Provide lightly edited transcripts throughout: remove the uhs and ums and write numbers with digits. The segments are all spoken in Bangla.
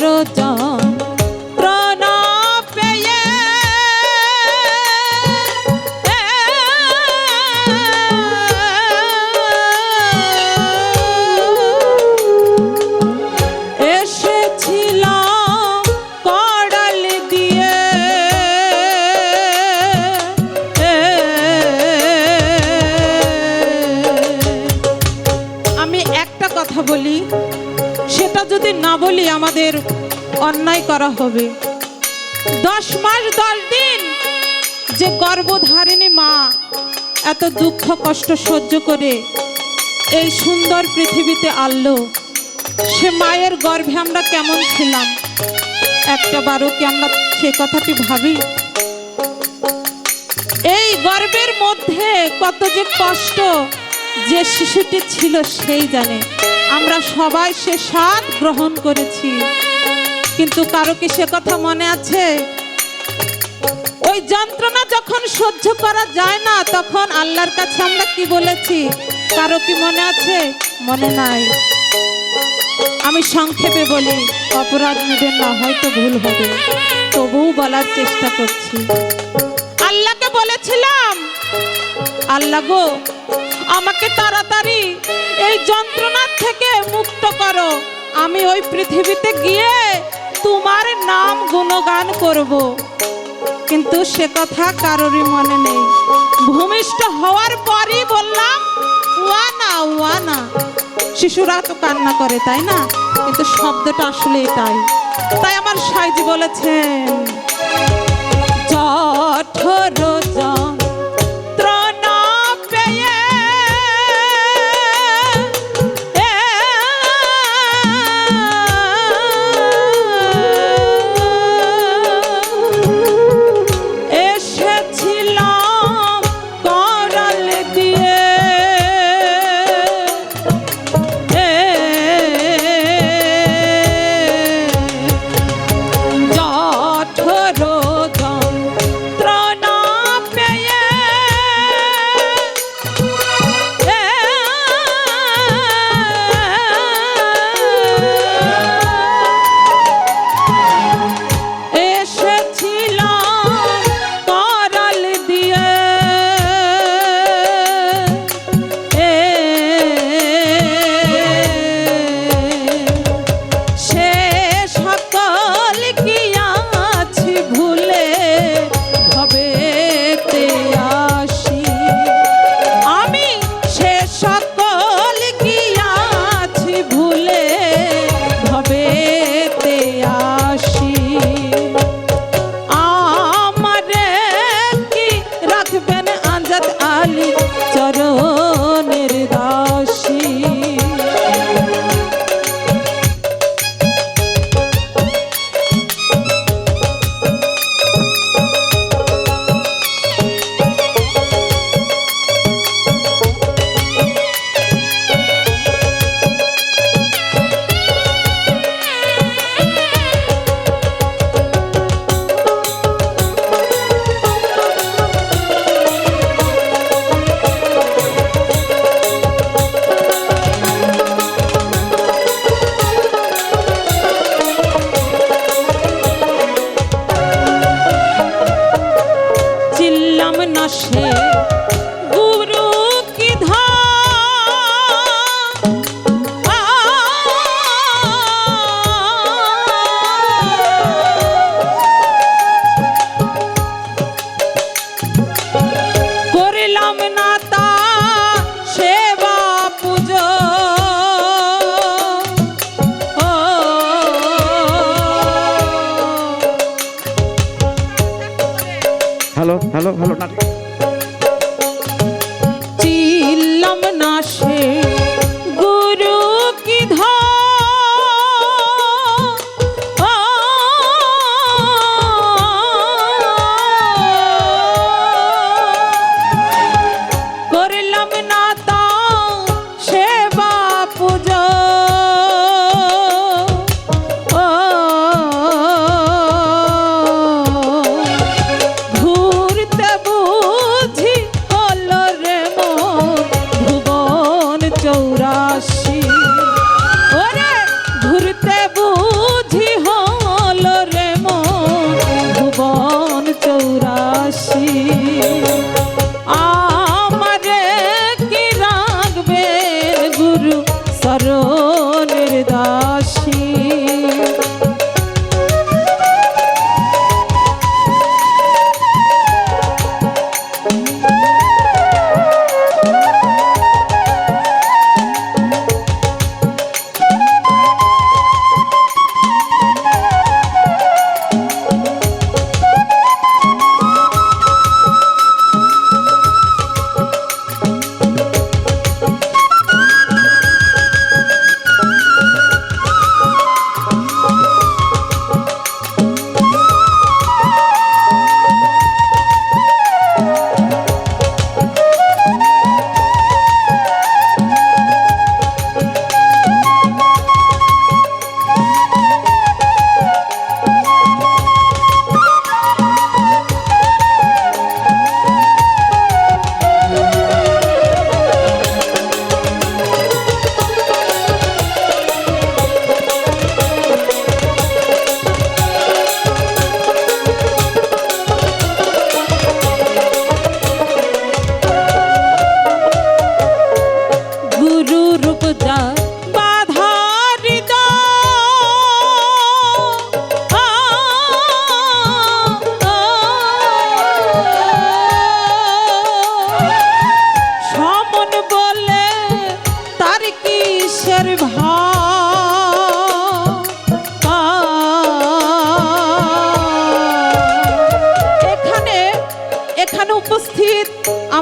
যন্ত্রণা পেয়ে এসেছিলাম কড়াল দিয়ে আমি একটা কথা বলি, সেটা যদি না বলি আমাদের অন্যায় করা হবে। 10 মাস 10 দিন যে গর্ভধারিণী মা এত দুঃখ কষ্ট সহ্য করে এই সুন্দর পৃথিবীতে আনলো, সে মায়ের গর্ভে আমরা কেমন ছিলাম একটা বারও কি আমরা সে কথাটি ভাবি? এই গর্ভের মধ্যে কত যে কষ্ট যে শিশুটি ছিল সেই জানে। আমরা সবাই সে স্বাদ গ্রহণ করেছি, কিন্তু কারো কি সে কথা মনে আছে? ওই যন্ত্রণা যখন সহ্য করা যায় না তখন আল্লাহর কাছে আমরা কি বলেছি? কারো কি মনে আছে? মনে নাই। আমি সংক্ষেপে বলি, অপরাধ নেবেন না, হয়তো ভুল হবে, তবুও বলার চেষ্টা করছি। আল্লাহকে বলেছিলাম, আল্লাহ গো আমাকে তাড়াতাড়ি এই যন্ত্রণার থেকে মুক্ত করো, আমি ওই পৃথিবীতে গিয়ে তোমার নাম গুণগান করব। কিন্তু সে কথা কারোরই মনে নেই। ভূমিষ্ঠ হওয়ার পরই বললাম ওয়ানা ওয়ানা। শিশুরা তো কান্না করে তাই না, কিন্তু শব্দটা আসলে এটাই। তাই আমার সাইজি বলেছেন জঠর যন্ত্রণা পেয়ে এসেছিলাম কড়াল দিয়ে জঠর যন্ত্রণা পেয়ে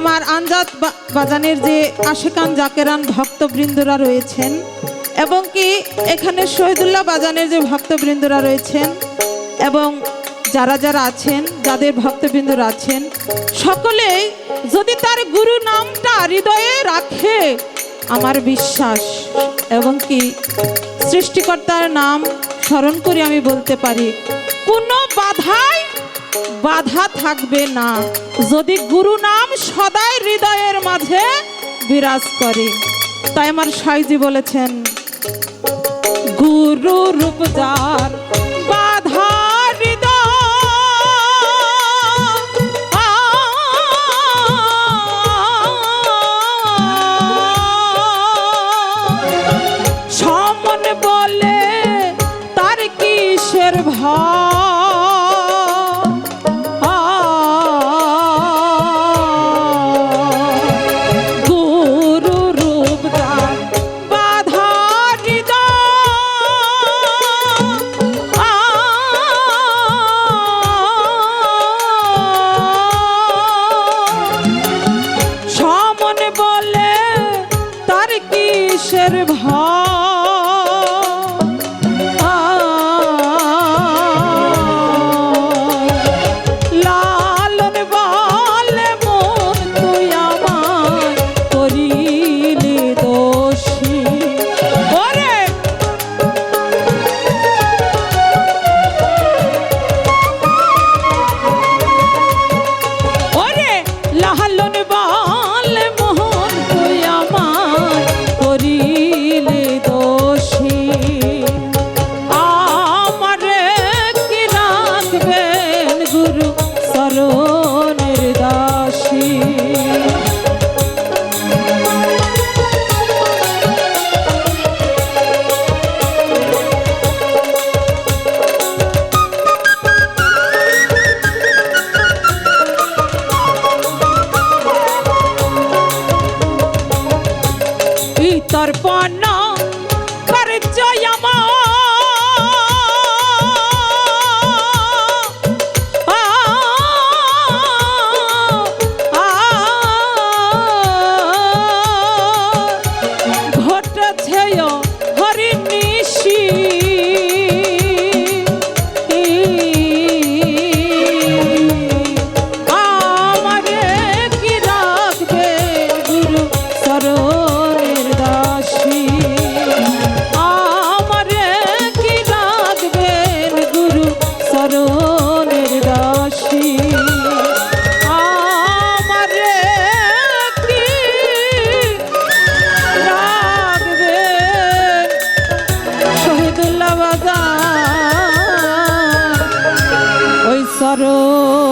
আমার আঞ্জাদ বাজানের যে আশেকান জাকেরান ভক্তবৃন্দরা রয়েছেন এবং কি এখানে শহীদুল্লাহ বাজানের যে ভক্তবৃন্দরা রয়েছেন এবং যারা যারা আছেন, যাদের ভক্তবৃন্দরা আছেন, সকলেই যদি তার গুরু নামটা হৃদয়ে রাখে, আমার বিশ্বাস এবং কি সৃষ্টিকর্তার নাম স্মরণ করে আমি বলতে পারি কোনো বাধা থাকবে না, যদি গুরু নাম সদাই হৃদয়ের মাঝে বিরাজ করে। তাই আমার সাইজি বলেছেন, গুরু রূপ যার বাধা সমন বলে তার কিসের গুরু রূপ যার বাধা সমন বলে তার কিসের লালন বলে মন তুই আমার করিলি দোষী। ওরে ওরে লালন বলে মোহন তুই আমার করিলি দোষী, আমারে কি রাখবেন গুরু চরণের দাসী। তর্পণ পরিচয় ঘটেছে হরি নিশি, আমারে কি রাখবে গুরু চরণের দাসী, আমারে কি রাখবেন গুরু চরণের দাসী, আমারে কি রাখবেন শহীদুল্লাহ বাজার ওই চরণ